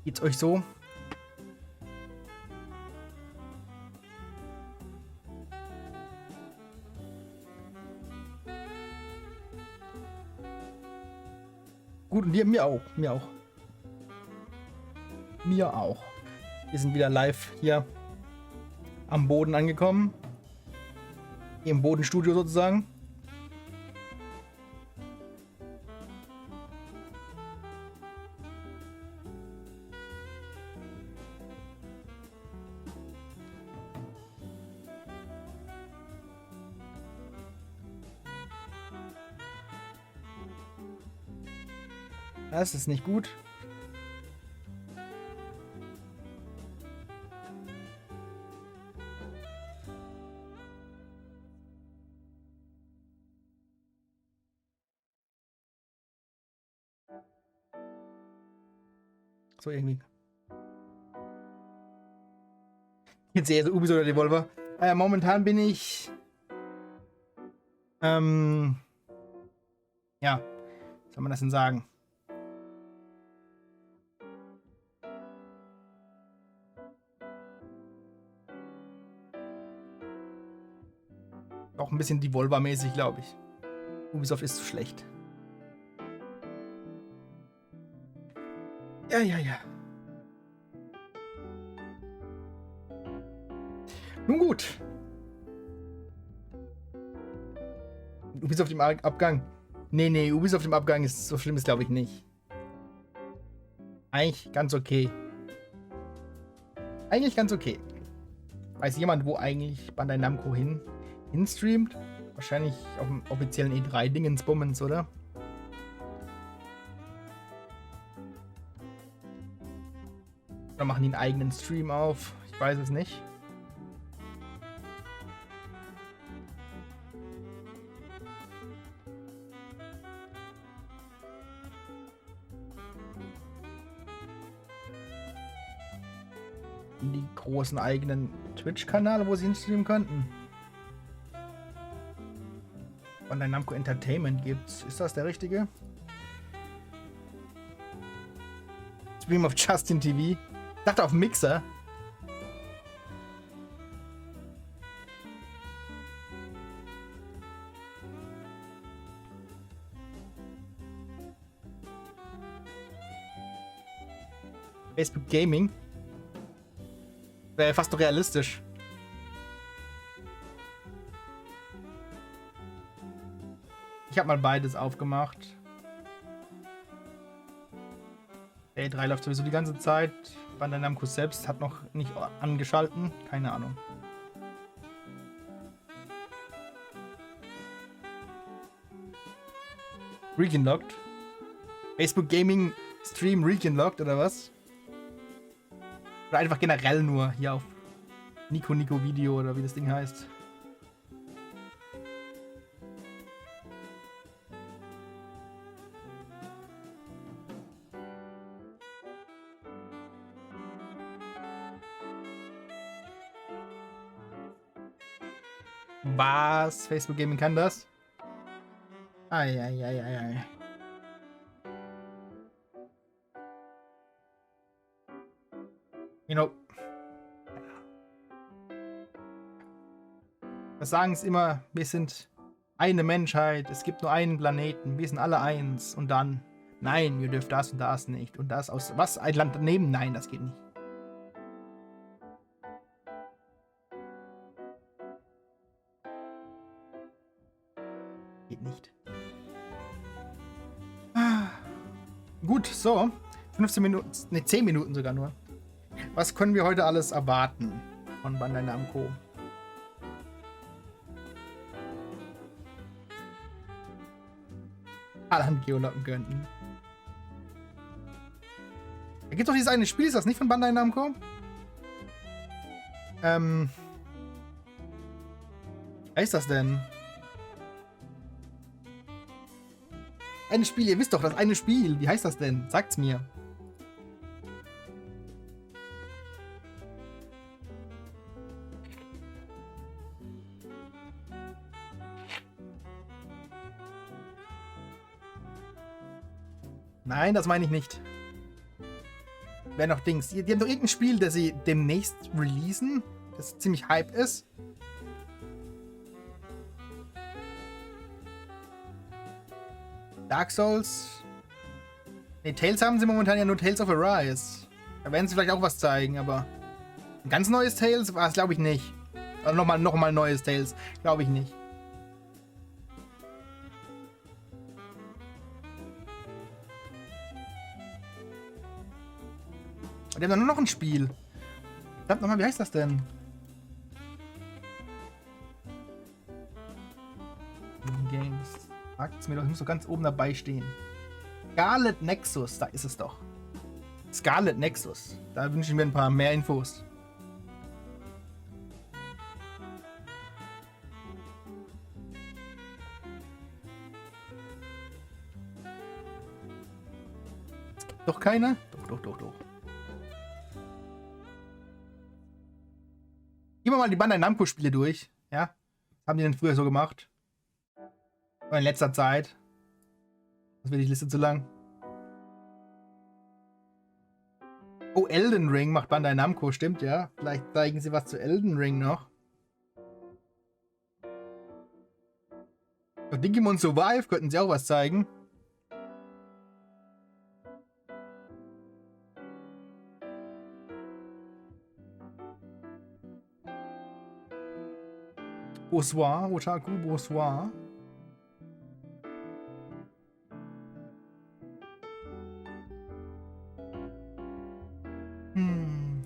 Geht's euch so? Gut, und mir auch. Mir auch. Mir auch. Wir sind wieder live hier am Boden angekommen. Hier im Bodenstudio sozusagen. Das ist nicht gut. So irgendwie. Jetzt eher so Ubisoft oder Devolver. Momentan bin ich. Ja. Was soll man das denn sagen? Auch ein bisschen Devolver-mäßig, glaube ich. Ubisoft ist zu schlecht. Ja, ja, ja. Nun gut. Ubisoft im Abgang. Nee, Ubisoft im Abgang ist so schlimm, ist glaube ich nicht. Eigentlich ganz okay. Eigentlich ganz okay. Weiß jemand, wo eigentlich Bandai NAmco hinstreamt? Wahrscheinlich auf dem offiziellen E3-Dingensbummens, oder? Oder machen die einen eigenen Stream auf? Ich weiß es nicht. Die großen eigenen Twitch-Kanäle, wo sie hinstreamen könnten. Bandai NAmco Entertainment gibt's. Ist das der richtige? Stream of Justin TV. Ich dachte auf Mixer. Facebook Gaming. Wäre fast realistisch. Ich habe mal beides aufgemacht. Der E3 läuft sowieso die ganze Zeit. Bandai NAmco selbst hat noch nicht angeschalten. Keine Ahnung. Regenlocked. Facebook Gaming Stream Regenlocked oder was? Oder einfach generell nur hier auf Nico Video oder wie das Ding heißt. Was? Facebook Gaming kann das? Ei. You know. Das sagen es immer, wir sind eine Menschheit, es gibt nur einen Planeten, wir sind alle eins. Und dann, nein, ihr dürft das und das nicht. Und das aus, was, ein Land daneben? Nein, das geht nicht. Geht nicht. Gut, so. 15 Minuten, ne, 10 Minuten sogar nur. Was können wir heute alles erwarten von Bandai NAmco? Alle geolocken könnten. Da gibt doch dieses eine Spiel, ist das nicht von Bandai NAmco? Wie heißt das denn? Ein Spiel, ihr wisst doch, das eine Spiel. Wie heißt das denn? Sagt's mir. Nein, das meine ich nicht. Wer noch Dings. Die haben doch irgendein Spiel, das sie demnächst releasen, das ziemlich hype ist. Dark Souls. Ne, Tales haben sie momentan ja nur Tales of Arise. Da werden sie vielleicht auch was zeigen, aber ein ganz neues Tales war es, glaube ich, nicht. Oder nochmal neues Tales, glaube ich nicht. Und die haben dann nur noch ein Spiel. Verdammt nochmal, wie heißt das denn? Games. Sagt's mir doch, ich muss doch ganz oben dabei stehen. Scarlet Nexus, da ist es doch. Scarlet Nexus. Da wünsche ich mir ein paar mehr Infos. Es gibt doch keine? Doch. Gehen wir mal die Bandai NAmco Spiele durch. Ja? Was haben die denn früher so gemacht? Oder in letzter Zeit. Das wird die Liste zu lang. Oh, Elden Ring macht Bandai NAmco, stimmt, ja. Vielleicht zeigen sie was zu Elden Ring noch. Auf Digimon Survive könnten sie auch was zeigen. Bonsoir, Otaku, bonsoir.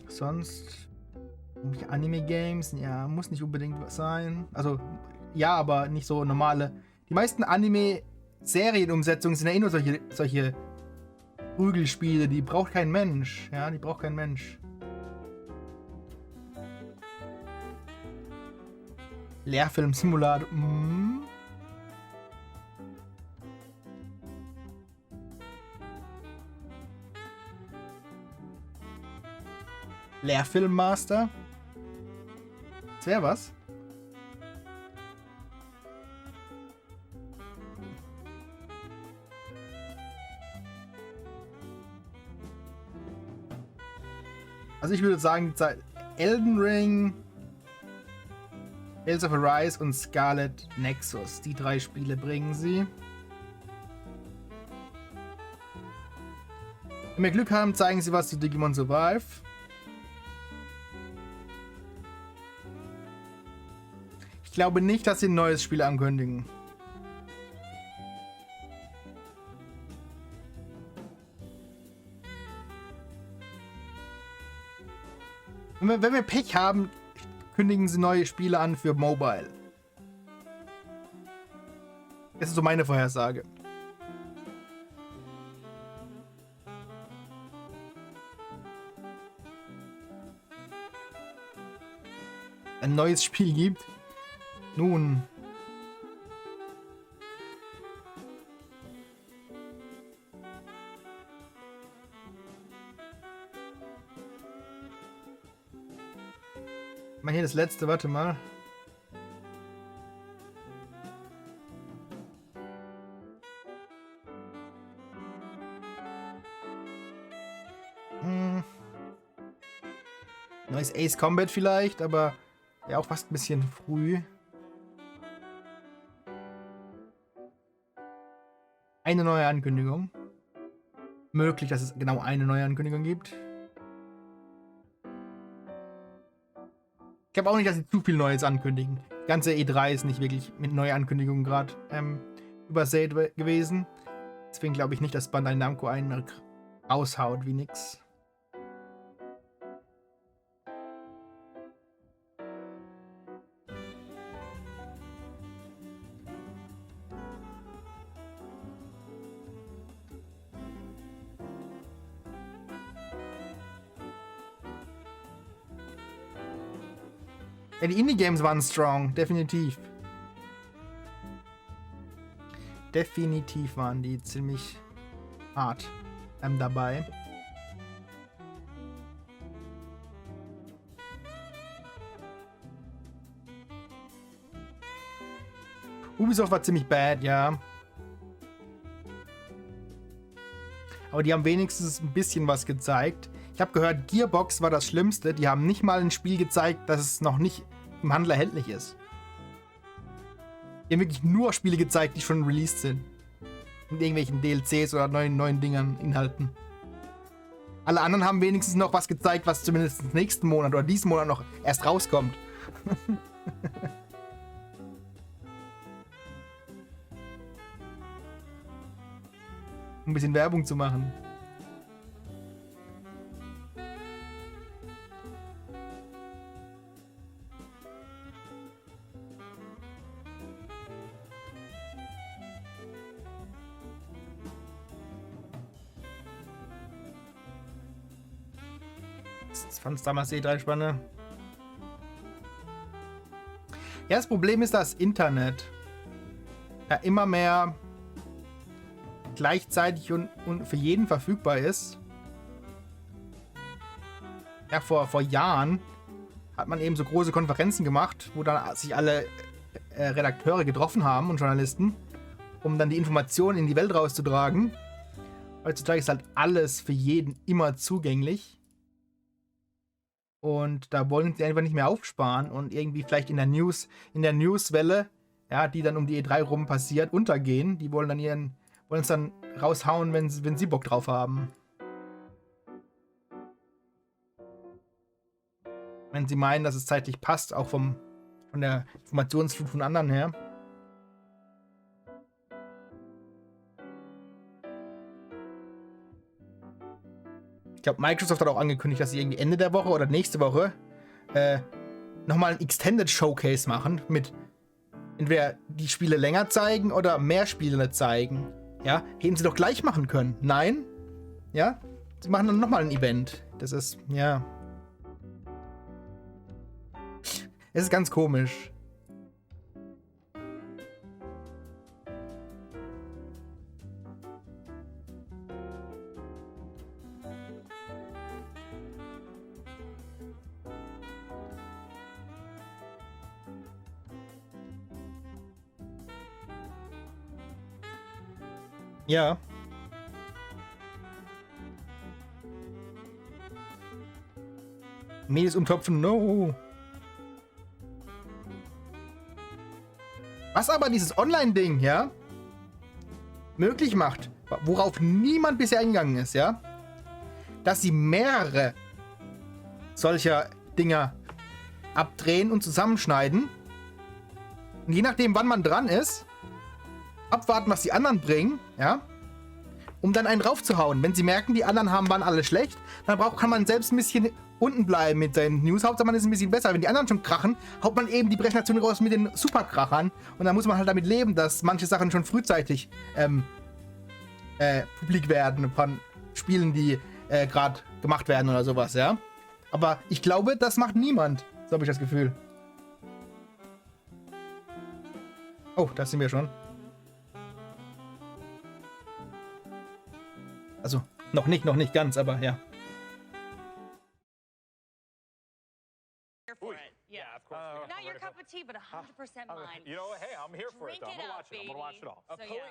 Sonst Anime-Games, ja, muss nicht unbedingt was sein. Also, ja, aber nicht so normale. Die meisten Anime-Serienumsetzungen sind ja eh nur solche Prügelspiele, die braucht kein Mensch. Ja, die braucht kein Mensch. Lehrfilm-Simulator. Lehrfilmmaster. Das wäre was. Also ich würde sagen, Elden Ring, Tales of Arise und Scarlet Nexus. Die 3 Spiele bringen sie. Wenn wir Glück haben, zeigen sie was zu Digimon Survive. Ich glaube nicht, dass sie ein neues Spiel ankündigen. Wenn wir Pech haben, kündigen sie neue Spiele an für Mobile. Das ist so meine Vorhersage. Ein neues Spiel gibt. Nun. Ich meine hier das letzte, warte mal. Neues Ace Combat vielleicht, aber ja auch fast ein bisschen früh. Eine neue Ankündigung. Möglich, dass es genau eine neue Ankündigung gibt. Ich glaube auch nicht, dass sie zu viel Neues ankündigen. Die ganze E3 ist nicht wirklich mit neuen Ankündigungen gerade übersät gewesen. Deswegen glaube ich nicht, dass Bandai NAmco einen raushaut wie nix. Ja, die Indie-Games waren strong, definitiv. Definitiv waren die ziemlich hart dabei. Ubisoft war ziemlich bad, ja. Aber die haben wenigstens ein bisschen was gezeigt. Ich habe gehört, Gearbox war das Schlimmste. Die haben nicht mal ein Spiel gezeigt, das es noch nicht im Handel erhältlich ist. Die haben wirklich nur Spiele gezeigt, die schon released sind. Mit irgendwelchen DLCs oder neuen Dingern, Inhalten. Alle anderen haben wenigstens noch was gezeigt, was zumindest nächsten Monat oder diesen Monat noch erst rauskommt. Um ein bisschen Werbung zu machen. Ich fand es damals E3 spannend. Ja, das Problem ist das Internet. Ja, immer mehr gleichzeitig und für jeden verfügbar ist. Ja, vor Jahren hat man eben so große Konferenzen gemacht, wo dann sich alle Redakteure getroffen haben und Journalisten, um dann die Informationen in die Welt rauszutragen. Heutzutage ist halt alles für jeden immer zugänglich. Und da wollen sie einfach nicht mehr aufsparen und irgendwie vielleicht in der Newswelle, ja, die dann um die E3 rum passiert, untergehen. Die wollen es dann raushauen, wenn sie Bock drauf haben. Wenn sie meinen, dass es zeitlich passt, auch von der Informationsflut von anderen her. Ich glaube, Microsoft hat auch angekündigt, dass sie irgendwie Ende der Woche oder nächste Woche nochmal ein Extended Showcase machen, mit entweder die Spiele länger zeigen oder mehr Spiele zeigen. Ja, hätten sie doch gleich machen können. Nein. Ja, sie machen dann nochmal ein Event. Das ist, ja. Es ist ganz komisch. Ja. Mehl ist umtopfen, no. Was aber dieses Online-Ding, ja, möglich macht, worauf niemand bisher eingegangen ist, ja, dass sie mehrere solcher Dinger abdrehen und zusammenschneiden. Und je nachdem, wann man dran ist, abwarten, was die anderen bringen, ja, um dann einen draufzuhauen. Wenn sie merken, die anderen waren alle schlecht, dann kann man selbst ein bisschen unten bleiben mit seinen News. Hauptsache man ist ein bisschen besser. Wenn die anderen schon krachen, haut man eben die Präsentation raus mit den Superkrachern. Und dann muss man halt damit leben, dass manche Sachen schon frühzeitig publik werden von Spielen, die gerade gemacht werden oder sowas, ja. Aber ich glaube, das macht niemand. So habe ich das Gefühl. Oh, da sind wir schon. Also, noch nicht ganz, aber ja. Yeah, of course. Not your cup of tea, but 100% mine. You know what? Hey, I'm here for it. Though. I'm gonna watch it all.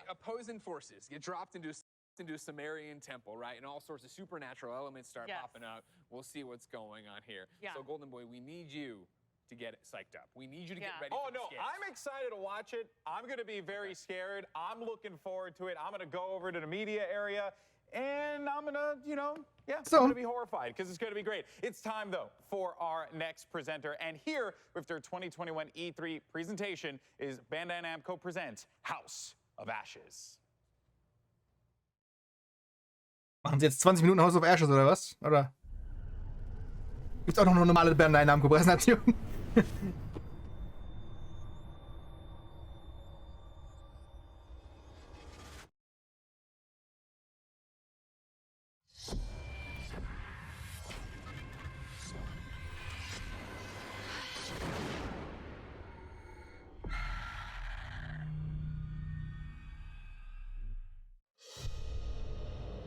Opposing forces get dropped into a Sumerian temple, right? And all sorts of supernatural elements start popping up. We'll see what's going on here. So, Golden Boy, we need you to get psyched up. We need you to get ready. Oh, no, I'm excited to watch it. I'm going to be very scared. I'm looking forward to it. I'm going to go over to the media area. And I'm gonna, I'm gonna be horrified because it's gonna be great. It's time though for our next presenter. And here with their 2021 E3 presentation is Bandai NAmco presents House of Ashes. Machen sie jetzt 20 Minuten House of Ashes oder was? Oder gibt's auch noch eine normale Bandai NAmco Präsentation?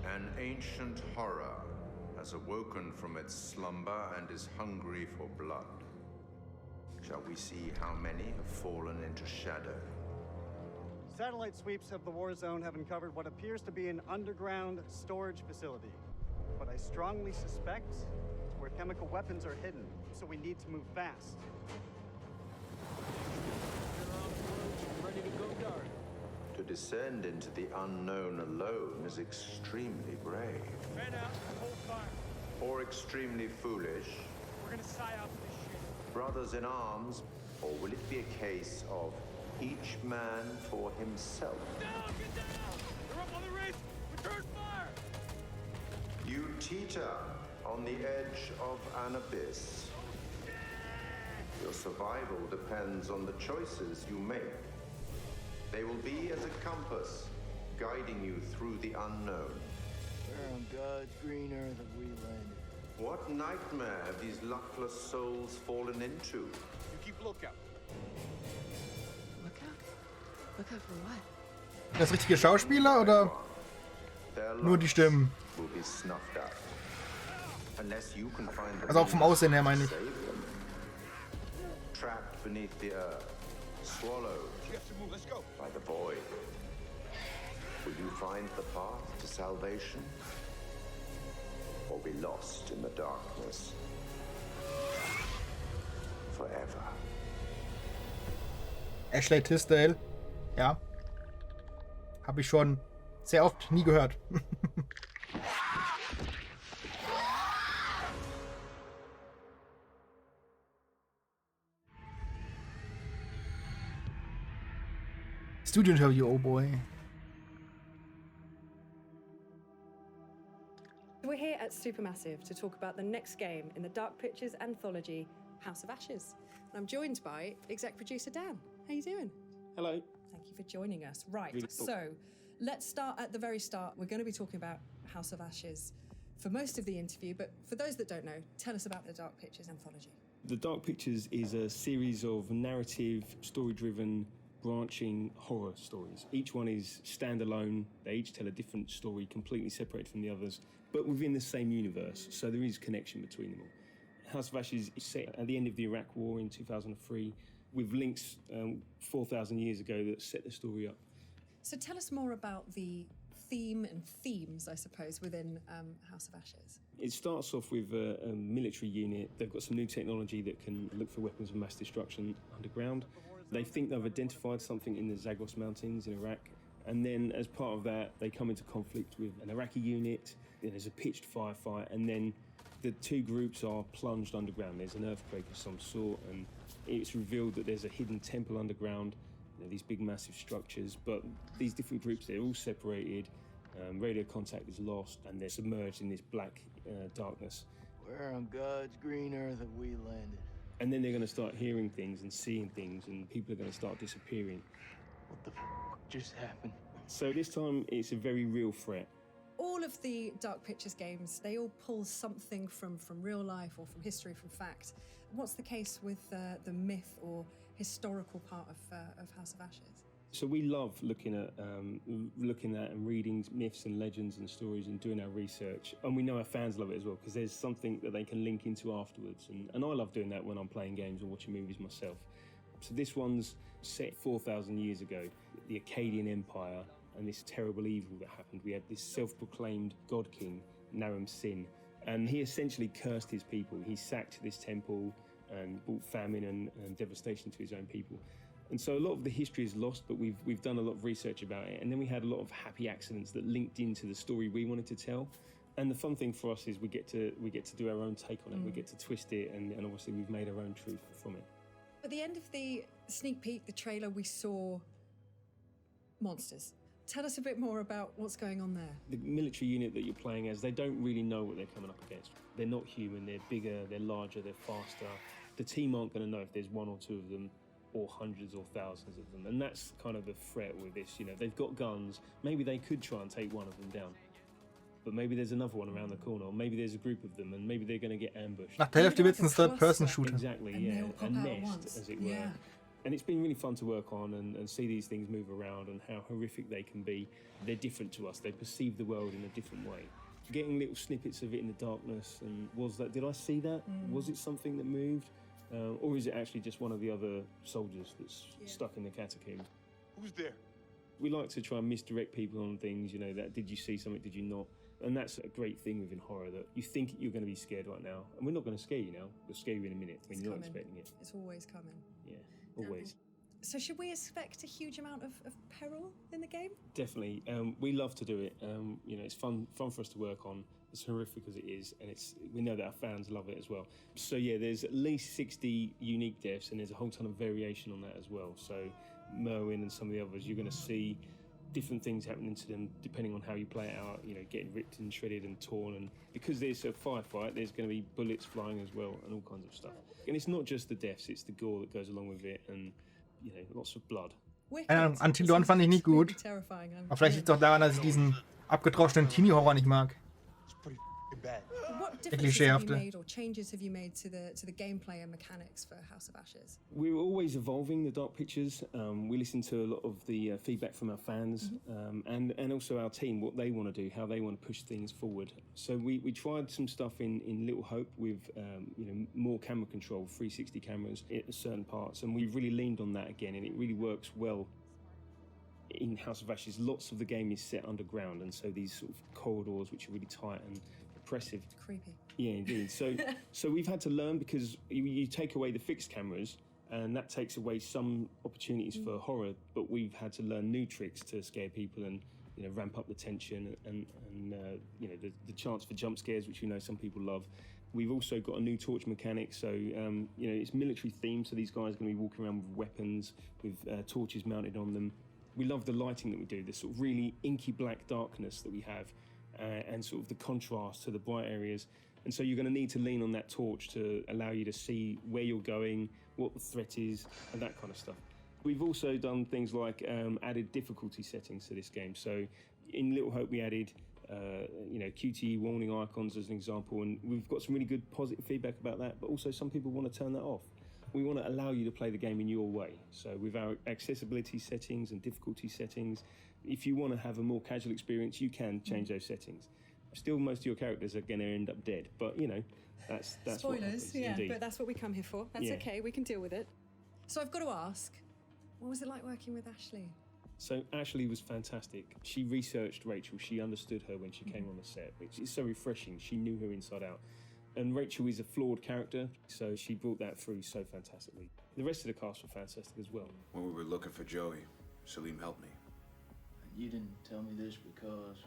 An ancient horror has awoken from its slumber and is hungry for blood. Shall we see how many have fallen into shadow? Satellite sweeps of the war zone have uncovered what appears to be an underground storage facility. but I strongly suspect it's where chemical weapons are hidden, so we need to move fast. Ready to go dark. To descend into the unknown alone is extremely brave. Fan out, hold fire. Or extremely foolish. We're gonna psyop this shit. Brothers in arms, or will it be a case of each man for himself? Down, get down! They're up on the ridge! Return fire! You teeter on the edge of an abyss. Your survival depends on the choices you make. They will be as a compass, guiding you through the unknown. Where on God's green earth have we landed? What nightmare have these luckless souls fallen into? You keep lookout. Lookout? Lookout for what? Das richtige Schauspieler oder Their nur die lives Stimmen? will be snuffed out. Unless you can find the Also auch vom means Aussehen her to meine ich. save them. Trapped beneath the earth, swallowed by the void. Will you find the path to salvation? Or be lost in the darkness forever? Ashley Tisdale. Ja. Habe ich schon sehr oft nie gehört. Studio interview, oh boy. We're here at Supermassive to talk about the next game in the Dark Pictures anthology, House of Ashes. And I'm joined by exec producer Dan. How you doing? Hello. Thank you for joining us. Right, Really cool. so let's start at the very start. We're going to be talking about House of Ashes for most of the interview, but for those that don't know, tell us about the Dark Pictures anthology. The Dark Pictures is a series of narrative, story-driven, branching horror stories. Each one is standalone. They each tell a different story, completely separated from the others, but within the same universe, so there is connection between them all. House of Ashes is set at the end of the Iraq War in 2003, with links 4,000 years ago that set the story up. So tell us more about the theme and themes, I suppose, within House of Ashes. It starts off with a military unit. They've got some new technology that can look for weapons of mass destruction underground. They think they've identified something in the Zagros Mountains in Iraq, and then as part of that, they come into conflict with an Iraqi unit. There's a pitched firefight, and then the two groups are plunged underground. There's an earthquake of some sort, and it's revealed that there's a hidden temple underground, these big massive structures, but these different groups, they're all separated, radio contact is lost, and they're submerged in this black darkness. Where on God's green earth have we landed? And then they're going to start hearing things and seeing things, and people are going to start disappearing. What the fuck just happened? So this time, it's a very real threat. All of the Dark Pictures games, they all pull something from real life or from history, from fact. What's the case with the myth or historical part of House of Ashes? So we love looking at and reading myths and legends and stories and doing our research, and we know our fans love it as well because there's something that they can link into afterwards, and I love doing that when I'm playing games or watching movies myself. So this one's set 4,000 years ago, the Akkadian Empire, and this terrible evil that happened. We had this self-proclaimed god king, Naram Sin, and he essentially cursed his people. He sacked this temple and brought famine and devastation to his own people. And so a lot of the history is lost, but we've done a lot of research about it. And then we had a lot of happy accidents that linked into the story we wanted to tell. And the fun thing for us is we get to do our own take on it. We get to twist it, and obviously we've made our own truth from it. At the end of the sneak peek, the trailer, we saw monsters. Tell us a bit more about what's going on there. The military unit that you're playing as, they don't really know what they're coming up against. They're not human, they're bigger, they're larger, they're faster. The team aren't going to know if there's one or two of them, or hundreds or thousands of them. And that's kind of the threat with this, they've got guns, maybe they could try and take one of them down. But maybe there's another one around the corner, or maybe there's a group of them, and maybe they're going to get ambushed. Nach der Hälfte wird's ein Third-Person-Shooter. Exactly, yeah, a nest, as it were. Yeah. And it's been really fun to work on and see these things move around and how horrific they can be. They're different to us, they perceive the world in a different way. Getting little snippets of it in the darkness, and did I see that? Was it something that moved? Or is it actually just one of the other soldiers that's stuck in the catacomb? Who's there? We like to try and misdirect people on things, that did you see something, did you not? And that's a great thing within horror, that you think you're going to be scared right now, and we're not going to scare you now. We'll scare you in a minute when you're not expecting it. It's always coming. Yeah, always. So should we expect a huge amount of peril in the game? Definitely. We love to do it. It's fun for us to work on. As horrific as it is, and we know that our fans love it as well. So yeah, there's at least 60 unique deaths, and there's a whole ton of variation on that as well. So Merwin and some of the others, you're going to see different things happening to them depending on how you play it out. Getting ripped and shredded and torn, and because there's a firefight, there's going to be bullets flying as well, and all kinds of stuff. And it's not just the deaths; it's the gore that goes along with it, and lots of blood. Until fand ich nicht gut. Aber vielleicht liegt es auch daran, dass ich diesen abgedroschenen Teenie-Horror nicht mag. What differences have you made or changes have you made to the gameplay and mechanics for House of Ashes? We're always evolving the Dark Pictures. We listen to a lot of the feedback from our fans, and also our team, what they want to do, how they want to push things forward. So we tried some stuff in Little Hope with more camera control, 360 cameras at certain parts, and we've really leaned on that again, and it really works well. In House of Ashes, lots of the game is set underground, and so these sort of corridors which are really tight and oppressive. Creepy. Yeah, indeed. So we've had to learn, because you take away the fixed cameras, and that takes away some opportunities for horror. But we've had to learn new tricks to scare people and ramp up the tension and the chance for jump scares, which we know some people love. We've also got a new torch mechanic, so it's military themed. So these guys are going to be walking around with weapons, with torches mounted on them. We love the lighting that we do, the sort of really inky black darkness that we have, and sort of the contrast to the bright areas. And so you're going to need to lean on that torch to allow you to see where you're going, what the threat is, and that kind of stuff. We've also done things like added difficulty settings to this game. So in Little Hope we added QTE warning icons as an example, and we've got some really good positive feedback about that, but also some people want to turn that off. We want to allow you to play the game in your way. So with our accessibility settings and difficulty settings, if you want to have a more casual experience, you can change those settings. Still, most of your characters are going to end up dead, but that's spoilers, what happens, but that's what we come here for. That's okay, we can deal with it. So I've got to ask, what was it like working with Ashley? So Ashley was fantastic. She researched Rachel. She understood her when she came on the set, which is so refreshing. She knew her inside out. And Rachel is a flawed character, so she brought that through so fantastically. The rest of the cast were fantastic as well. When we were looking for Joey, Salim helped me. You didn't tell me this because...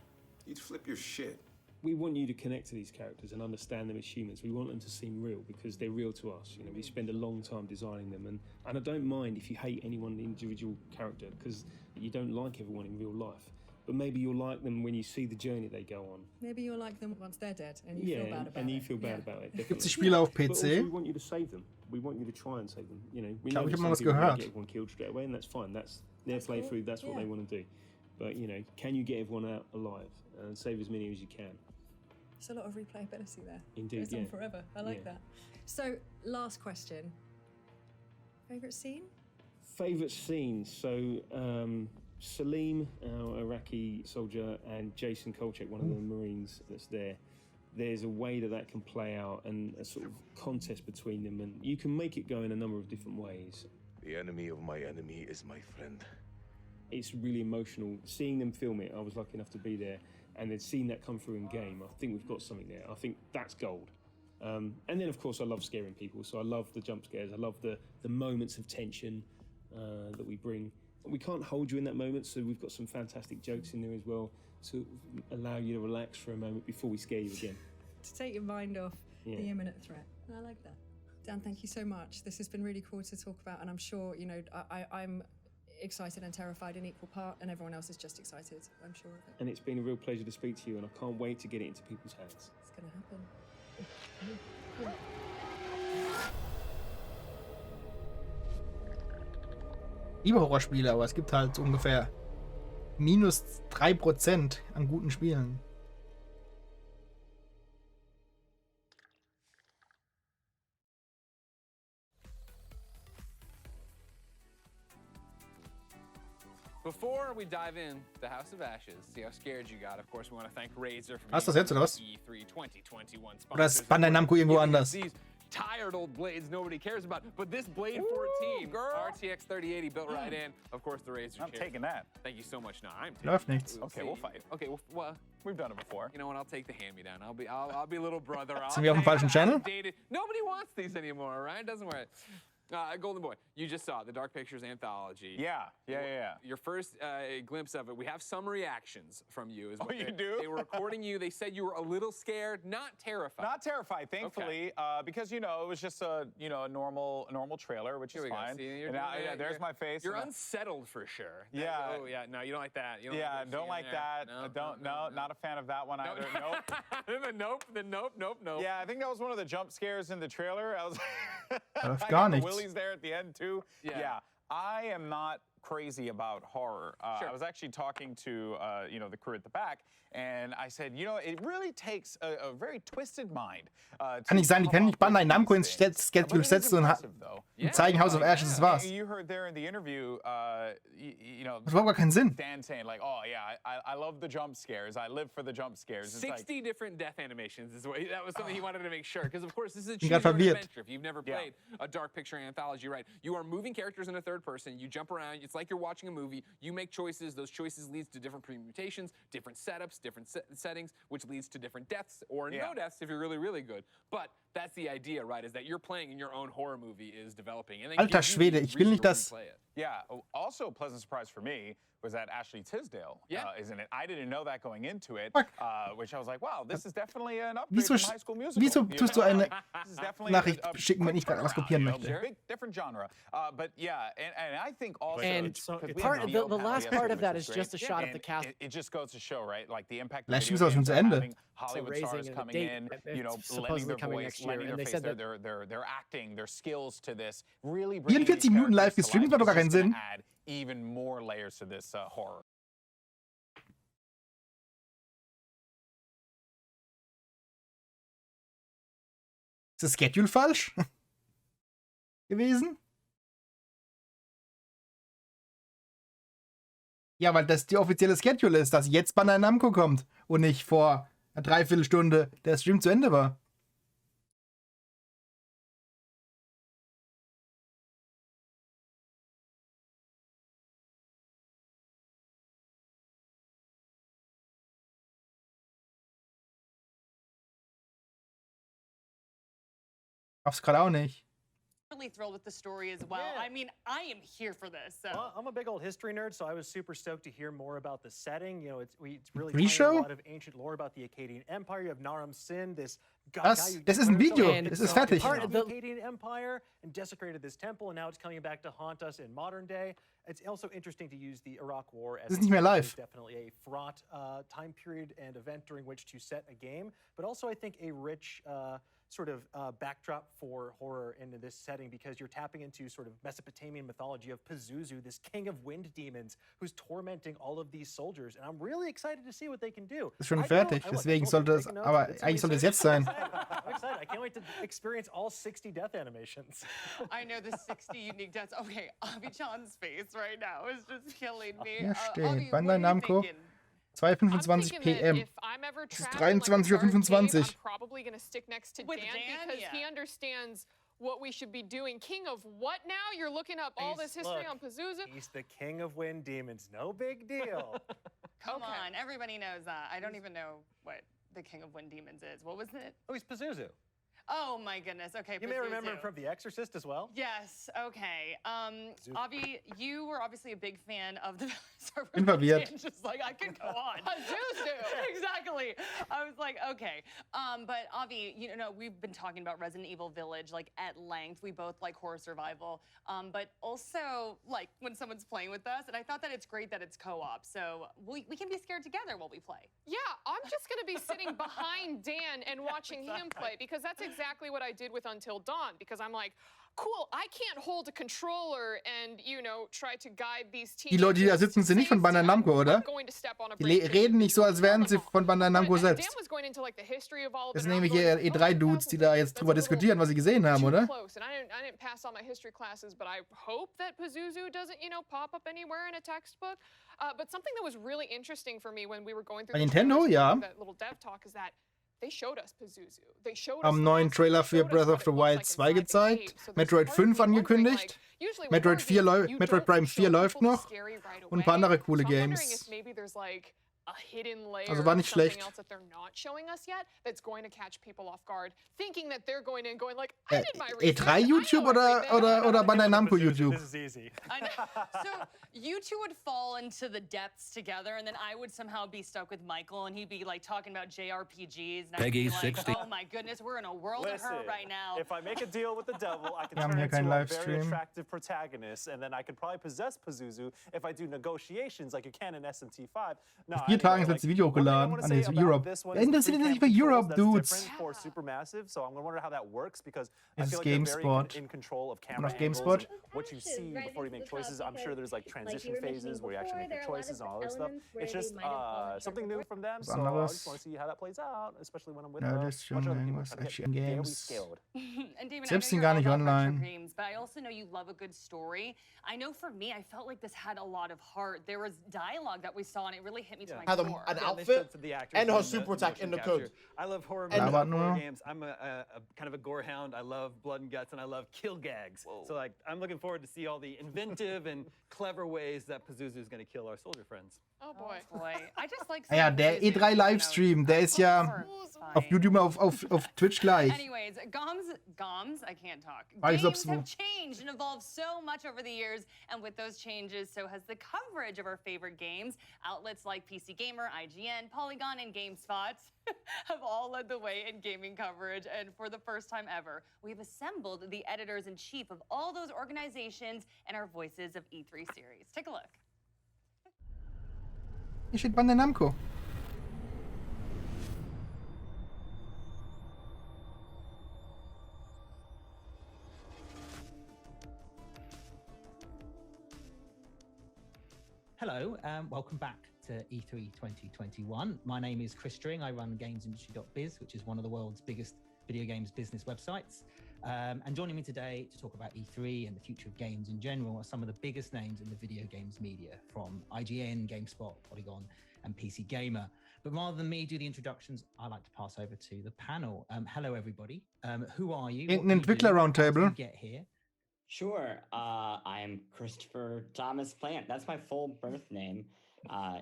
You'd flip your shit. We want you to connect to these characters and understand them as humans. We want them to seem real because they're real to us. We spend a long time designing them, and I don't mind if you hate any one individual character, because you don't like everyone in real life. But maybe you'll like them when you see the journey they go on. Maybe you'll like them once they're dead, and you feel bad about it. And you feel bad about it. Gibt's die Spiele auf But also, PC? we want you to save them. We want you to try and save them. We know Ich habe some mal was people won't gehört. get everyone killed straight away, and that's fine. That's their That's cool. playthrough. That's what they want to do. But can you get everyone out alive and save as many as you can? There's a lot of replayability there. Indeed, Goes on forever. I like that. So, last question. Favorite scene? Favorite scenes. So Salim, our Iraqi soldier, and Jason Kolchak, one of the Marines that's there. There's a way that can play out, and a sort of contest between them, and you can make it go in a number of different ways. The enemy of my enemy is my friend. It's really emotional. Seeing them film it, I was lucky enough to be there, and then seeing that come through in game, I think we've got something there. I think that's gold. And then, of course, I love scaring people, so I love the jump scares. I love the moments of tension that we bring. We can't hold you in that moment, so we've got some fantastic jokes in there as well to allow you to relax for a moment before we scare you again. To take your mind off the imminent threat. I like that. Dan, thank you so much. This has been really cool to talk about, and I'm sure, I'm excited and terrified in equal part, and everyone else is just excited, I'm sure of it. And it's been a real pleasure to speak to you, and I can't wait to get it into people's hands. It's going to happen. Ich liebe Horrorspiele, aber es gibt halt so ungefähr minus 3% an guten Spielen. Before we dive in the House of Ashes, see how scared you got. Of course, we want to thank Razer for Hast du das jetzt oder was? E3 2021 Oder ist Bandai Namco irgendwo anders? tired old blades nobody cares about. But this Blade 14, RTX 3080 built right in. Of course, the Razer. I'm taking that. Thank you so much. No, I'm Läuft nichts. Okay, we'll fight. Okay, well, we've done it before. You know what? I'll take the hand-me-down. I'll be little brother. Sind wir auf dem falschen Channel? Nobody wants these anymore, right? Doesn't worry. Golden Boy, you just saw the Dark Pictures anthology. Yeah. Your first glimpse of it. We have some reactions from you. Oh, you do? They were recording you. They said you were a little scared, not terrified. Not terrified, thankfully, because it was just a normal trailer, which is fine. There's my face. You're unsettled for sure. Yeah. Oh yeah. No, you don't like that. You don't don't like that. Not a fan of that one either. Nope. Nope. Yeah, I think that was one of the jump scares in the trailer. I was. Gar nichts. Willie's there at the end too. Yeah. I am not crazy about horror. I was actually talking to the crew at the back, and I said, it really takes a very twisted mind. Kann nicht sein, die können nicht Bandai NAmco ins Schedule setzen und zeigen House of Ashes, das war's. You heard there in the interview, Das macht gar keinen Sinn. Dan saying like, oh yeah, I love the jump scares. I live for the jump scares. 60 different death animations is what that was something he wanted to make sure, because of course this is a choose your own adventure. If you've never played a Dark Picture anthology, right? You are moving characters in a third person. You jump around. It's like you're watching a movie. You make choices. Those choices leads to different permutations, different setups, different settings, which leads to different deaths or no deaths if you're really, really good. But that's the idea, right? Is that you're playing in your own horror movie is developing. And Alter Schwede, ich will nicht, dass... Yeah, also a pleasant surprise for me was that Ashley Tisdale is in it. I didn't know that going into it, which I was like, wow, this is definitely an upgrade from High School Musical. Wieso tust du eine Nachricht schicken, wenn ich gerade was kopieren möchte? Big, different genre. But yeah, and I think also... And the last part of that is just a shot of the cast. It just goes to show, right? Like the impact Vielleicht ist das schon zu Ende. Hollywood stars coming in, lending their voice, lending their face, their acting, their skills to this. Really 44 Minuten live gestreamt, macht doch gar keinen Sinn. Add even more layers to this horror. Ist das Schedule falsch gewesen? Ja, weil das die offizielle Schedule ist, dass jetzt Bandai NAmco kommt und nicht vor einer Dreiviertelstunde der Stream zu Ende war. Schaff's gerade auch nicht. Really thrilled with the story as well. I mean, I am here for this. So. Well, I'm a big old history nerd, so I was super stoked to hear more about the setting. It's really telling a lot of ancient lore about the Akkadian Empire. You have Naram Sin, this guy who das ist ein Video. Das ist fertig. Part of the Akkadian Empire and desecrated this temple, and now it's coming back to haunt us in modern day. It's also interesting to use the Iraq War as nicht mehr live. Definitely a fraught time period and event during which to set a game, but also I think a rich sort of backdrop for horror into this setting, because you're tapping into sort of Mesopotamian mythology of Pazuzu, this king of wind demons who's tormenting all of these soldiers, and I'm really excited to see what they can do. Ist schon fertig, deswegen sollte es, aber eigentlich sollte es jetzt sein. I'm excited. I can't wait to experience all 60 death animations. I know the 60 unique deaths. Okay, Abichan's face right now is just killing me. Hier steht Bandai NAmco 2:25 PM. Es ist 23:25 Uhr. I'm probably going to stick next to Dan because he understands what we should be doing. King of what now? You're looking up all this history on Pazuzu? He's the king of wind demons. No big deal. Come on, everybody knows that. I don't even know what the king of wind demons is. What was it? Oh, he's Pazuzu. Oh my goodness. Okay. You may remember him from The Exorcist as well. Yes. Okay. Avi, you were obviously a big fan of the. Just like I could go on. Pazuzu. Exactly. I was like, okay. But Avi, we've been talking about Resident Evil Village like at length. We both like horror survival, but also like when someone's playing with us. And I thought that it's great that it's co-op, so we can be scared together while we play. Yeah, I'm just gonna be sitting behind Dan and watching him play, because that's exactly what I did with Until Dawn, because I'm like, cool, I can't hold a controller and, try to guide these teams. Die Leute, die da sitzen, sind nicht von Bandai NAmco, oder? Die reden nicht so, als wären sie von Bandai NAmco selbst. Das sind nämlich hier E3-Dudes, die da jetzt drüber diskutieren, was sie gesehen haben, oder? I didn't pass all my history classes, but I hope that Pazuzu doesn't, pop up anywhere in a textbook. But something that was really interesting for me when we were going through Bei Nintendo, ja. that little dev talk is that they showed us Pazuzu. They showed us Am neuen Trailer für Breath of the Wild 2 gezeigt. Metroid 5 angekündigt. Metroid Prime 4 läuft noch. Und ein paar andere coole Games. A hidden layer Also war nicht schlecht. else that they're not showing us yet that's going to catch people off guard, thinking that they're going in going like, I did my research. E3 YouTube oder Bandai Namco YouTube? This is easy. I know. So you two would fall into the depths together, and then I would somehow be stuck with Michael, and he'd be like talking about JRPGs, and I'd be like, 60. oh my goodness, we're in a world of hurt right now. If I make a deal with the devil, I can Wir haben turn hier into keinen a very Livestream. attractive protagonist, and then I could probably possess Pazuzu if I do negotiations like you can in SMT5. No, 4 Tagen ist das Video hochgeladen. Ah, nee, so Europe. Wer interessiert sich für Europe, Dudes? For Supermassive, so I'm gonna wonder how that works because Es I ist feel like they're GameSpot. very in control of Und camera auf angles, GameSpot. what you see before you make choices. I'm sure there's like transition phases where you actually make your choices and all other stuff. It's just something new from them, so I just want to see how that plays out, especially when I'm with Ja, a das ist schon bunch of other people. irgendwas. I get Action daily Games. scaled. And Damon, Selbst I sind know gar you're nicht all about retro online. games, but I also know you love a good story. I know for me, I felt like this had a lot of heart. There was dialogue that we saw, and it really hit me to my Had core. an outfit and her super attack in the code. I love horror Ja, movies, aber and horror nur. games. I'm a kind of a gore hound. I love blood and guts, and I love kill gags. So like, I'm looking forward to see all the inventive and clever ways that Pazuzu is going to kill our soldier friends. Oh boy. Oh boy. I just like Ah ja, der E3 Livestream, der ist ja auf YouTube auf Twitch gleich. Anyways, GOMS, I can't talk. Weiß, Games ob's have changed and evolved so much over the years, and with those changes, so has the coverage of our favorite games. Outlets like PC Gamer, IGN, Polygon, and GameSpot have all led the way in gaming coverage, and for the first time ever, we've assembled the editors-in-chief of all those organizations and our Voices of E3 series. Take a look. Hier steht Bandai Namco. Hello, welcome back to E3 2021. My name is Chris String. I run gamesindustry.biz, which is one of the world's biggest video games business websites. And joining me today to talk about E3 and the future of games in general are some of the biggest names in the video games media, from IGN, GameSpot, Polygon, and PC Gamer. But rather than me do the introductions, I like to pass over to the panel. Hello, everybody. Who are you? Irgendein Entwickler-Roundtable. Get here. Sure. I'm Christopher Thomas Plant. That's my full birth name.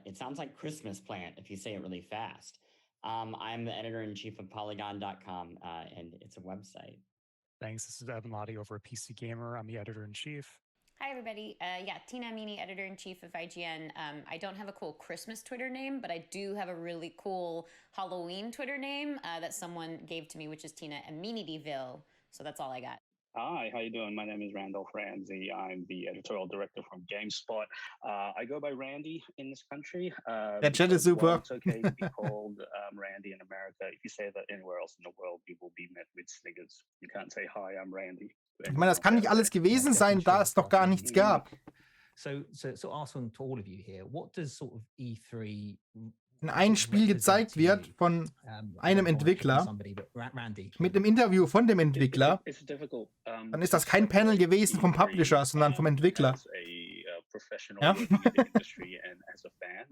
It sounds like Christmas Plant if you say it really fast. I'm the editor-in-chief of Polygon.com, and it's a website. Thanks. This is Evan Lottie over at PC Gamer. I'm the editor-in-chief. Hi, everybody. Tina Amini, editor-in-chief of IGN. I don't have a cool Christmas Twitter name, but I do have a really cool Halloween Twitter name that someone gave to me, which is Tina Aminideville. So that's all I got. Hi, how you doing? My name is Randolph Ramsey. I'm the editorial director from GameSpot. I go by Randy in this country. Der Chat ist super. It's okay to be called Randy in America. If you say that anywhere else in the world, you will be met with sniggers. You can't say, hi, I'm Randy. Ich meine, das kann nicht alles gewesen sein, da es doch gar nichts gab. So asking to all of you here, what does sort of E3 Wenn ein Spiel gezeigt wird von einem Entwickler mit einem Interview von dem Entwickler, dann ist das kein Panel gewesen vom Publisher, sondern vom Entwickler. Professional Ja? in the industry and as a fan,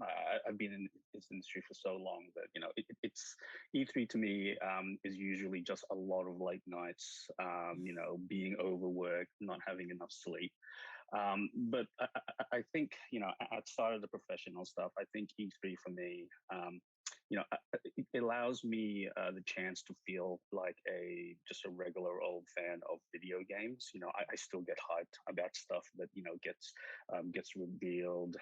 I've been in this industry for so long that it's E3 to me is usually just a lot of late nights, being overworked, not having enough sleep. But I think outside of the professional stuff, I think E3 for me, it allows me the chance to feel like just a regular old fan of video games. I still get hyped about stuff that gets revealed.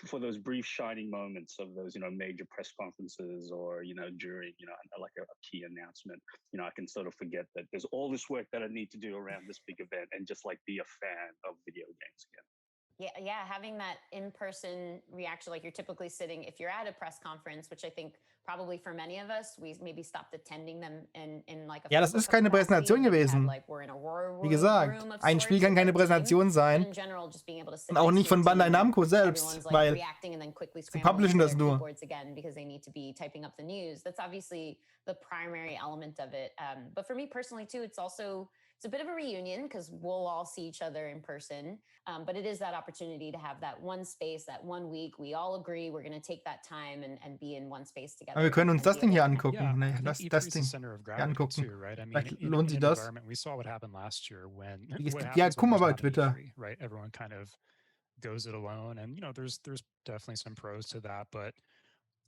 For those brief shining moments of those major press conferences or during like a key announcement, I can sort of forget that there's all this work that I need to do around this big event and just like be a fan of video games again. Yeah, having that in-person reaction, like you're typically sitting, if you're at a press conference, which I think probably for many of us, we maybe stopped attending them in like a Ja, das ist keine Präsentation gewesen. Wie gesagt, ein Spiel kann keine Präsentation sein. Und auch nicht von Bandai Namco selbst, weil sie publishen das nur. Because they need to be typing up the news. That's obviously the primary element of it. But for me personally too, it's also it's a bit of a reunion because we'll all see each other in person. But it is that opportunity to have that one space, that 1 week. We all agree we're going to take that time and be in one space together. Aber wir können uns das Ding hier angucken. Yeah, Nee, I think lass E3 das is the Ding center of hier gravity angucken. too, right? I mean, Vielleicht in lohnt sich an das. environment, we saw what happened last year when Es what gibt, ja, happens guck when mal there's bei not an Twitter. E3, right? Everyone kind of goes it alone, and there's definitely some pros to that, but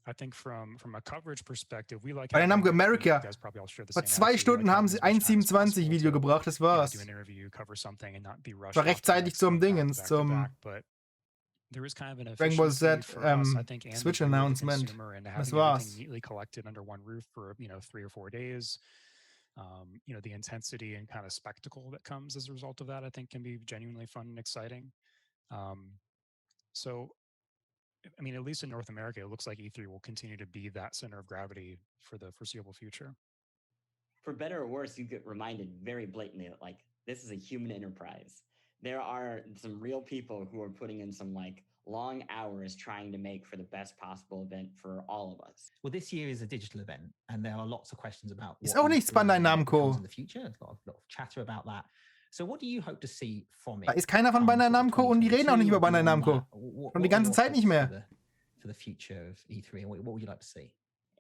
I think from a coverage perspective, we like Bei der having, NAmco you America. guys probably all share the Vor same 2 attitude. We Stunden like haben having sie as much time as 1,27 possible Video to, gebracht, das do war's. an interview, cover something, and not be rushed War off to the rechtzeitig next zum thing back Dingens, to zum back. But there is kind of an Dragon Ball efficiency Z for us, I think, and the Switch viewer, the Announcement. consumer, and Das having war's. everything neatly collected under one roof for 3 or 4 days. The intensity and kind of spectacle that comes as a result of that, I think, can be genuinely fun and exciting. So, I mean, at least in North America, it looks like E3 will continue to be that center of gravity for the foreseeable future. For better or worse, you get reminded very blatantly that, like, this is a human enterprise. There are some real people who are putting in some, like, long hours trying to make for the best possible event for all of us. Well, this year is a digital event, and there are lots of questions about Ist what auch nichts E3 Bandai becomes NAmco. in the future. There's a lot of chatter about that. So what do you hope to see from Da it? ist keiner von Bandai NAmco und die reden auch nicht über Bandai NAmco. Schon die ganze Zeit nicht mehr. For the future of E3, and what would you like to see?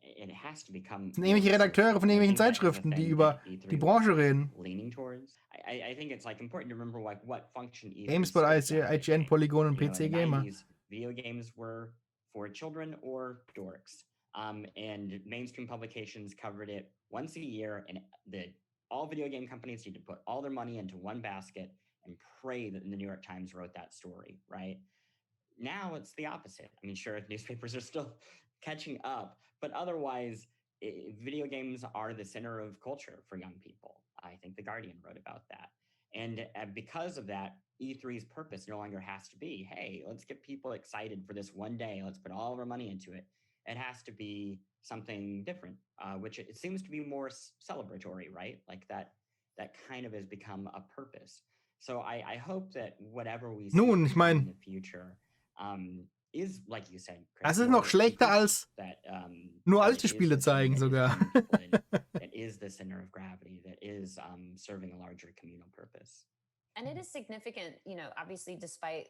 It has to become Das sind irgendwelche Redakteure von irgendwelchen Zeitschriften, die über die Branche reden. leaning towards. I think it's like important to remember like what function E3 GameSpot, IGN, Polygon und in PC the Gamer. 90s, video games were for children or dorks. And mainstream publications covered it once a year, and all video game companies need to put all their money into one basket and pray that the New York Times wrote that story, right? Now it's the opposite. I mean, sure, newspapers are still catching up, but otherwise, video games are the center of culture for young people. I think The Guardian wrote about that. And because of that, E3's purpose no longer has to be, hey, let's get people excited for this one day. Let's put all of our money into it. It has to be something different, which it seems to be more celebratory, right? Like that kind of has become a purpose. So I hope that whatever we see Nun, ich mein, in the future is, like you said, Chris, das ist noch schlechter als nur alte Spiele zeigen sogar. that is the center of gravity, that is serving a larger communal purpose. And it is significant, obviously, despite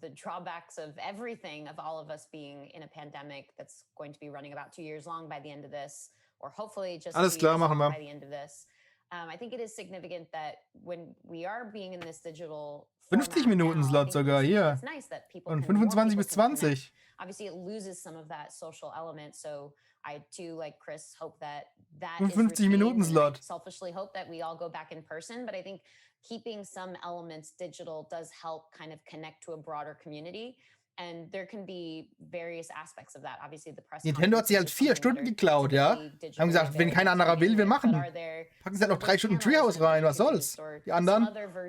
the drawbacks of everything, of all of us being in a pandemic that's going to be running about 2 years long by the end of this, or hopefully just Alles 2 klar, years machen long wir. by the end of this. I think it is significant that when we are being in this digital 50 Minuten Slot sogar hier. it's nice that people Von can, more 25 people bis can connect. 20. Obviously, it loses some of that social element. So I too, like Chris, hope that is 50 retained, Minuten and I Slot. selfishly hope that we all go back in person. But I think keeping some elements digital does help kind of connect to a broader community. And there can be various aspects of that. Obviously, the press. Nintendo hat sich halt 4 Stunden geklaut, ja. Haben gesagt, wenn kein anderer will, wir machen. Packen sie halt noch 3 Stunden Treehouse rein, was soll's? Die anderen,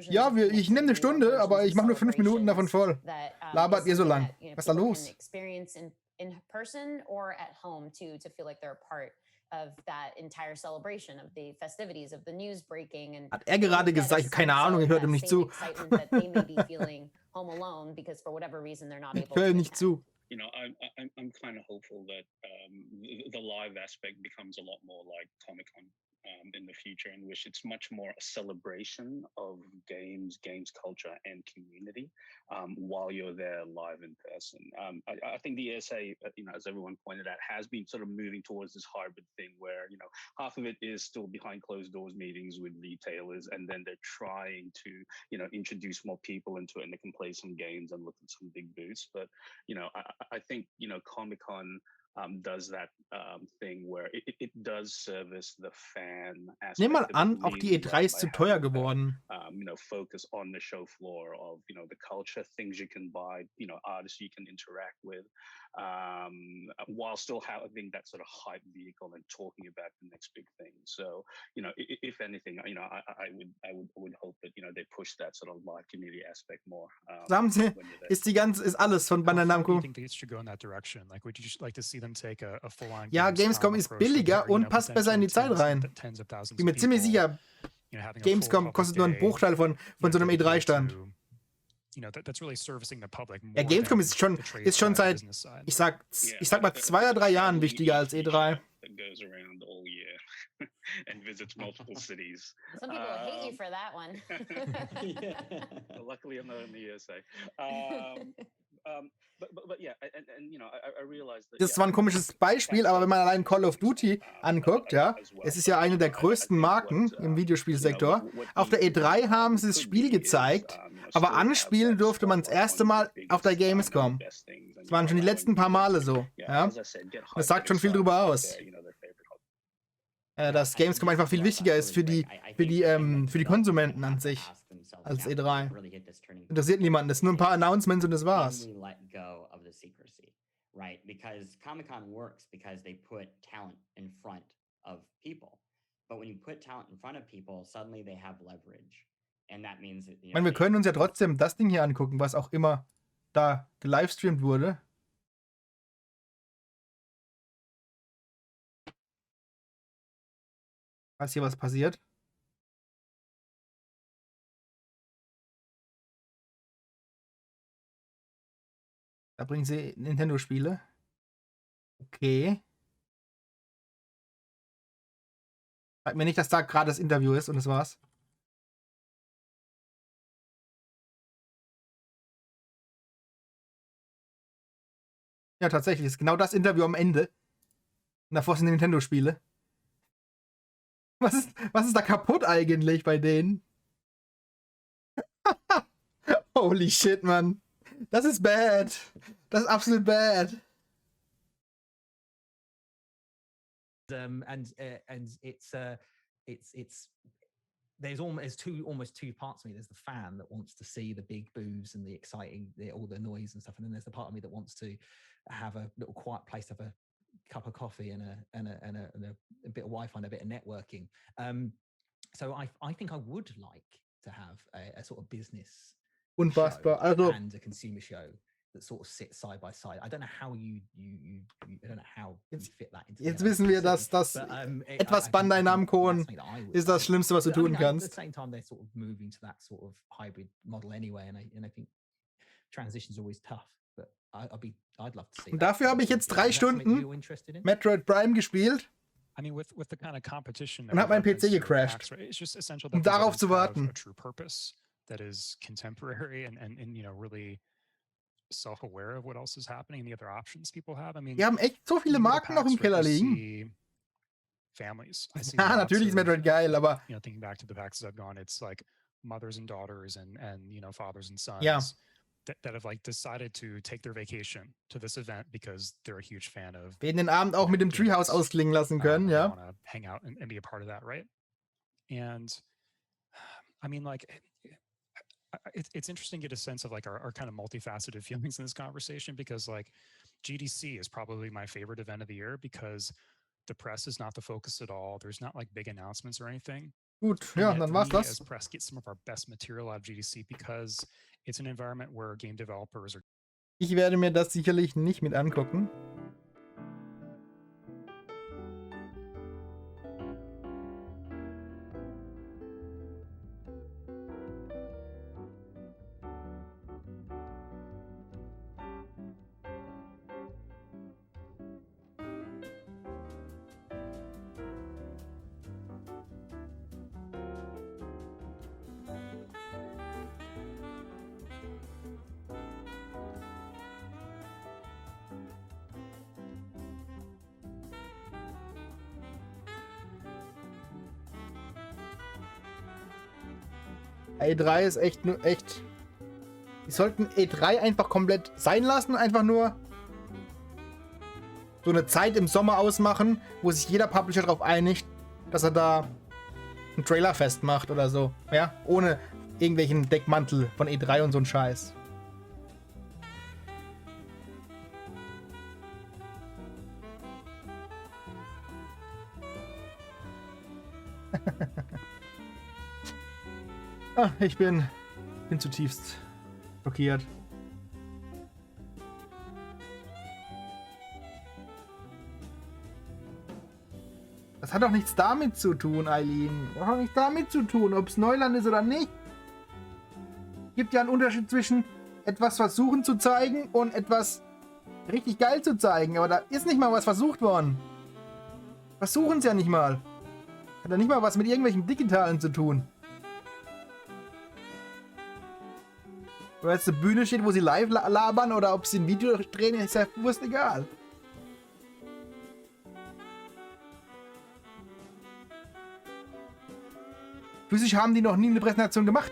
ja, ich nehme eine Stunde, aber ich mache nur 5 Minuten davon voll. Labert ihr so lang. Was ist da los? Experience in person or at home too, to feel like they're a part of that entire celebration of the festivities, of the news breaking. And hat gerade gesagt, keine Ahnung, ich höre ihm nicht zu. Home alone because for whatever reason they're not Ich able to. höre nicht zu. I'm kind of hopeful that the live aspect becomes a lot more like Comic-Con in the future, in which it's much more a celebration of games culture, and community while you're there live in person. I think the ESA, as everyone pointed out, has been sort of moving towards this hybrid thing where, half of it is still behind closed doors meetings with retailers, and then they're trying to, introduce more people into it, and they can play some games and look at some big booths. But, I think, Comic-Con does that thing where it does service the fan aspect. Nehm mal an, auch die E3 ist zu teuer geworden. Focus on the show floor of, the culture, things you can buy, artists you can interact with, while still having that sort of hype vehicle and talking about the next big thing. So, if anything, I would hope that, they push that sort of live community aspect more. Sagen Sie, ist alles von Bandai NAmco. Ja, Gamescom ist billiger und passt besser in die Zeit rein. Ich bin mir ziemlich sicher, Gamescom kostet nur einen Bruchteil von so einem E3-Stand. Ja, Gamescom ist schon seit, ich sag mal 2 oder 3 Jahren wichtiger als E3. and visits multiple cities. Some people hate you for that one. Luckily, I'm not in the USA. But yeah, and you know, I realized that. Das ist zwar ein komisches Beispiel, aber wenn man allein Call of Duty anguckt, ja, es ist ja eine der größten Marken im Videospielsektor. Auf der E3 haben sie das Spiel gezeigt, aber anspielen durfte man das erste Mal auf der Gamescom. Das waren schon die letzten paar Male so. Ja. Das sagt schon viel drüber aus. Dass Gamescom einfach viel wichtiger ist für die Konsumenten an sich als E3. Interessiert niemanden, das sind nur ein paar Announcements und das war's. Right, because Comic-Con works because they put talent in front of people. But when you put talent in front of people, suddenly they have leverage. And that means that, Ich meine, wir können uns ja trotzdem das Ding hier angucken, was auch immer da gelivestreamt wurde. Falls hier was passiert. Da bringen sie Nintendo-Spiele. Okay. Sagt mir nicht, dass da gerade das Interview ist und das war's. Ja, tatsächlich. Ist genau das Interview am Ende. Und davor sind die Nintendo-Spiele. Was ist da kaputt eigentlich bei denen? Holy shit, Mann. Das ist bad. Das ist absolut bad. And it's there's almost two parts of me. There's the fan that wants to see the big booths and the exciting, all the noise and stuff, and then there's the part of me that wants to have a little quiet place to have a cup of coffee and a bit of Wi-Fi and a bit of networking. So I think I would like to have a sort of business Unfassbar. show and a consumer show that sort of sit side by side. I don't know how you I don't know how you fit that into. Jetzt wissen wir, dass das etwas Bandai NAmco ist das Schlimmste, was du tun kannst. At the same time, they're sort of moving to that sort of hybrid model anyway, and I think transitions are always tough. But I'd love to see. Und dafür habe ich jetzt 3 Stunden Metroid Prime gespielt. I mean, with the kind of competition und habe mein PC gecrashed. It's just essential um darauf zu warten. A true purpose that is contemporary and you know, really self-aware of what else is happening and the other options people have. I mean, wir haben echt so viele Marken noch im Keller liegen. Families. Ja, natürlich ist Metroid geil, aber you know, thinking back to the PAXs I've gone, it's like mothers and daughters and you know, fathers and sons. Ja. That have like decided to take their vacation to this event because they're a huge fan of. Wir hätten den Abend auch mit dem Treehouse ausklingen lassen können, ja. Want to hang out and be a part of that, right? And I mean, like, it's interesting to get a sense of like our kind of multifaceted feelings in this conversation, because like GDC is probably my favorite event of the year because the press is not the focus at all. There's not like big announcements or anything. Gut, ja, dann war's das. As press get some of our best material out of GDC because it's an environment where game developers are. Ich werde mir das sicherlich nicht mit angucken. E3 ist echt. Die sollten E3 einfach komplett sein lassen, einfach nur so eine Zeit im Sommer ausmachen, wo sich jeder Publisher darauf einigt, dass er da ein Trailer festmacht oder so. Ja, ohne irgendwelchen Deckmantel von E3 und so ein Scheiß. Ich bin zutiefst schockiert. Das hat doch nichts damit zu tun, Eileen. Das hat doch nichts damit zu tun, ob es Neuland ist oder nicht. Es gibt ja einen Unterschied zwischen etwas versuchen zu zeigen und etwas richtig geil zu zeigen. Aber da ist nicht mal was versucht worden. Versuchen es ja nicht mal. Hat doch nicht mal was mit irgendwelchen Digitalen zu tun. Ob jetzt eine Bühne steht, wo sie live labern oder ob sie ein Video drehen, ist ja wurscht egal. Physisch haben die noch nie eine Präsentation gemacht.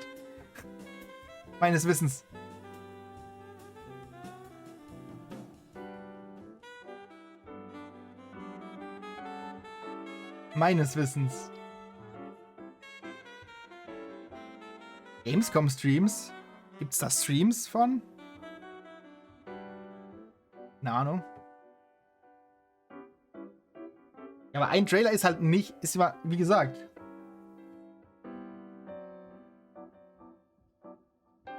Meines Wissens. Meines Wissens. Gamescom Streams? Gibt's da Streams von? Keine Ahnung. Ja, aber ein Trailer ist halt nicht, ist immer, wie gesagt.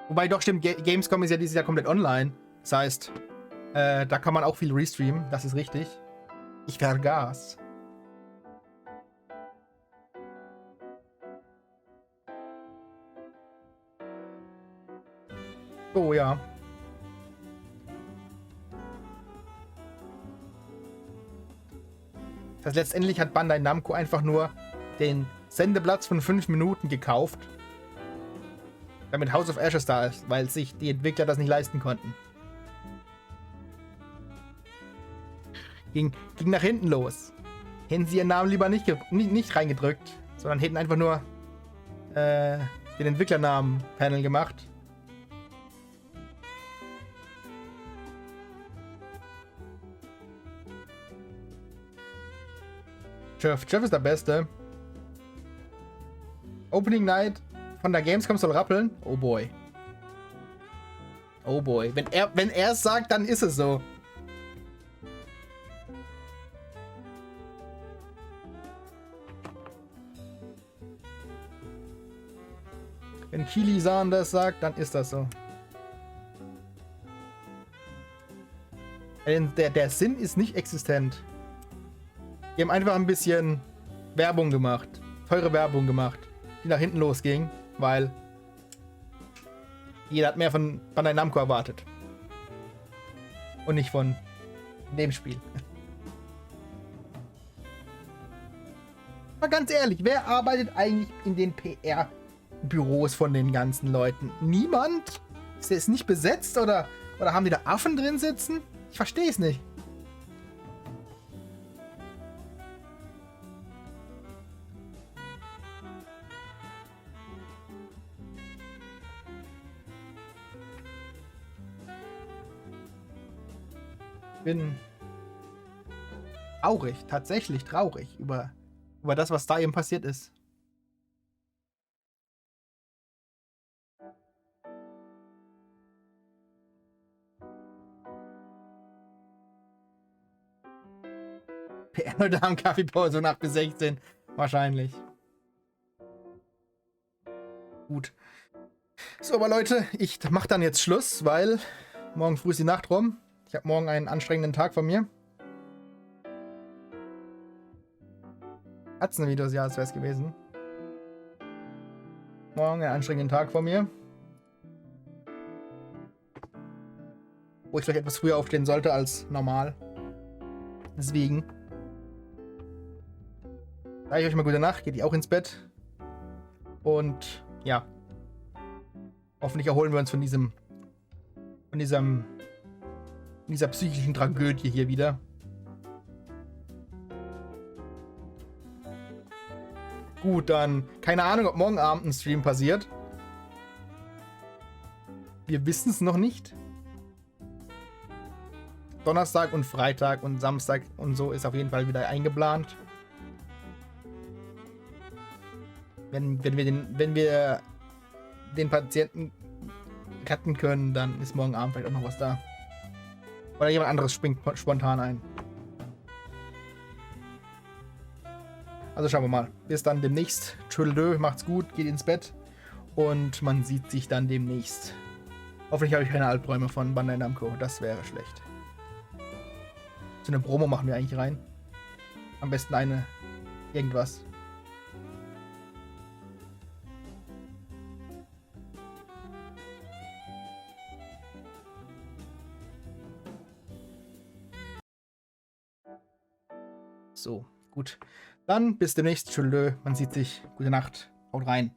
Wobei doch stimmt, Gamescom ist ja dieses Jahr komplett online. Das heißt, da kann man auch viel restreamen, das ist richtig. Ich vergaß. Oh ja. Das heißt, letztendlich hat Bandai Namco einfach nur den Sendeplatz von 5 Minuten gekauft, damit House of Ashes da ist, weil sich die Entwickler das nicht leisten konnten. Ging nach hinten los. Hätten sie ihren Namen lieber nicht reingedrückt, sondern hätten einfach nur den Entwicklernamen-Panel gemacht. Jeff ist der Beste. Opening Night von der Gamescom soll rappeln. Oh boy. Oh boy. Wenn er es sagt, dann ist es so. Wenn Kili-san das sagt, dann ist das so. Der Sinn ist nicht existent. Die haben einfach ein bisschen Werbung gemacht. Teure Werbung gemacht. Die nach hinten losging, weil jeder hat mehr von Bandai Namco erwartet. Und nicht von dem Spiel. Mal ganz ehrlich, wer arbeitet eigentlich in den PR-Büros von den ganzen Leuten? Niemand? Ist es nicht besetzt oder haben die da Affen drin sitzen? Ich verstehe es nicht. Bin traurig, tatsächlich traurig über das, was da eben passiert ist. PR-Leute haben Kaffeepause von 8 bis 16. Wahrscheinlich. Gut. So, aber Leute, ich mache dann jetzt Schluss, weil morgen früh ist die Nacht rum. Ich habe morgen einen anstrengenden Tag von mir. Katzenvideos, ja, das wäre es gewesen. Morgen einen anstrengenden Tag von mir. Wo ich vielleicht etwas früher aufstehen sollte als normal. Deswegen sage ich euch mal gute Nacht, geht ihr auch ins Bett. Und ja. Hoffentlich erholen wir uns von dieser psychischen Tragödie hier wieder. Gut, dann keine Ahnung, ob morgen Abend ein Stream passiert. Wir wissen es noch nicht. Donnerstag und Freitag und Samstag und so ist auf jeden Fall wieder eingeplant. Wenn wir den Patienten retten können, dann ist morgen Abend vielleicht auch noch was da. Oder jemand anderes springt spontan ein. Also schauen wir mal. Bis dann demnächst. Tschüdelö, macht's gut, geht ins Bett. Und man sieht sich dann demnächst. Hoffentlich habe ich keine Albträume von Bandai Namco. Das wäre schlecht. So eine Promo machen wir eigentlich rein. Am besten eine irgendwas. So, Gut. Dann bis demnächst. Tschüss. Man sieht sich. Gute Nacht. Haut rein.